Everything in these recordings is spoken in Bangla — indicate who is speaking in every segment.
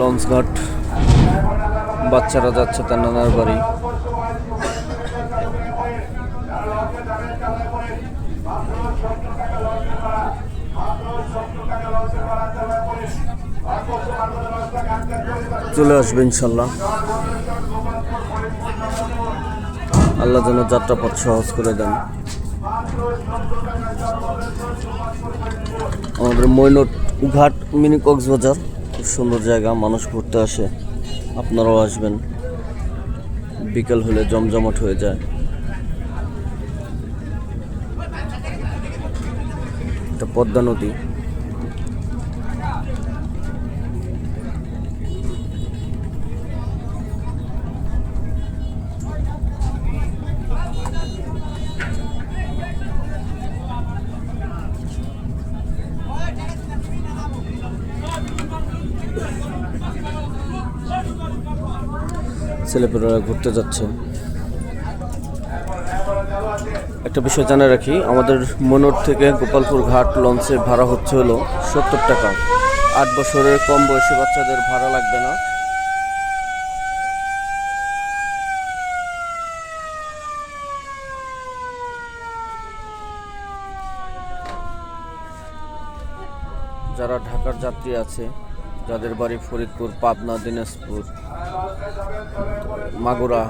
Speaker 1: লঞ্চ ঘাট, বাচ্চারা যাচ্ছে তার নানার বাড়ি। চলে আসবে ইনশাল্লাহ। আল্লাহ যেন যাত্রাপথ সহজ করে দেন। আমাদের মৈনট ঘাট মিনি কক্সবাজার খুব সুন্দর জায়গা, মানুষ ঘুরতে আসে, আপনারাও আসবেন। বিকেল হলে জমজমাট হয়ে যায়। এটা পদ্মা নদী। ছেলেপেলেরা ঘুরতে যাচ্ছে। একটা বিষয় জানা রাখি, আমাদের মনোর থেকে গোপালপুর ঘাট লঞ্চে ভাড়া হচ্ছে হলো 70 টাকা। 8 বছরের কম বয়সী বাচ্চাদের ভাড়া লাগবে না। যারা ঢাকার যাত্রী আছে, যাদের বাড়ি ফরিদপুর, পাবনা, দিনাজপুর, মাগুরা,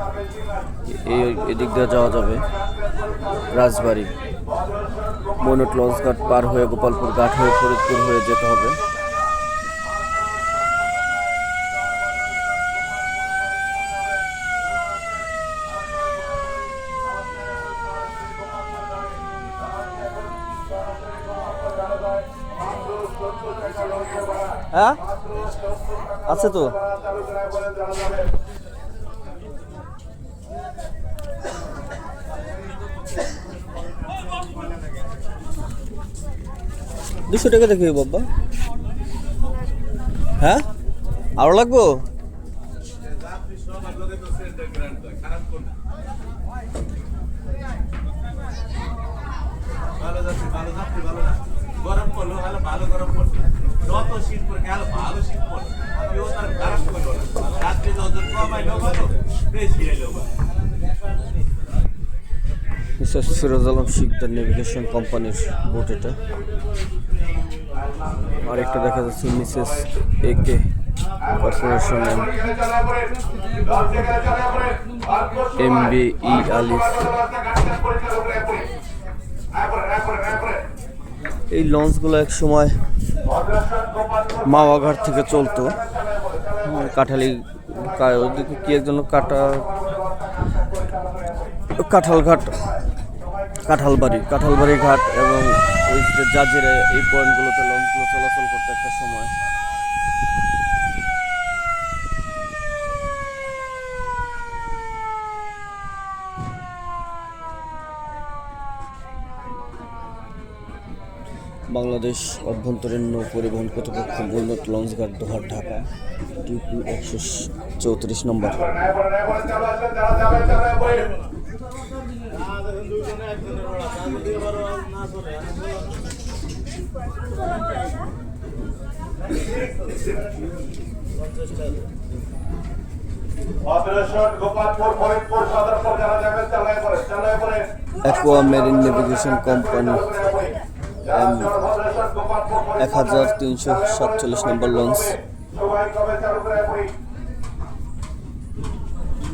Speaker 1: এদিক দিয়ে যাওয়া যাবে। রাজবাড়ি, মৈনট লঞ্চ ঘাট পার হয়ে গোপালপুর ঘাট হয়ে ফরিদপুর হয়ে যেতে হবে। হ্যাঁ আছে তো। দুশো টাকা দেখি বাবা। হ্যাঁ আরো লাগবো।
Speaker 2: গরম পড়লো ভালো গরম পড়ছে, যত শীত পড়ে গেল ভালো শীত পড়ে, কেউ তার খারাপ করলো না। রাত্রে যত কমাইলেও ভালো, বেশি এলেও ভালো।
Speaker 1: মিসেস ফিরোজ আলম শিকদার নেভিগেশন কোম্পানির বোট এটা। আরেকটা দেখা যাচ্ছে মিসেস একে কর্পোরেশন MBE আলিফ। এই লঞ্চগুলো এক সময় মাওয়াঘাট থেকে চলতো। কাঠালি ওদিকে কি একজন কাঁঠালঘাট, কাঁঠালবাড়ি ঘাট এবং ওই জাজিরে, এই পয়েন্টগুলোতে লঞ্চগুলো চলাচল করতে একটা সময়। বাংলাদেশ অভ্যন্তরীণ নৌ পরিবহন কর্তৃপক্ষ, মৈনট লঞ্চ ঘাট, দোহার, ঢাকা, TP 134 নম্বর। অ্যাকোয়া মেরিন নেভিগেশন কোম্পানি 1347 নম্বর লঞ্চ।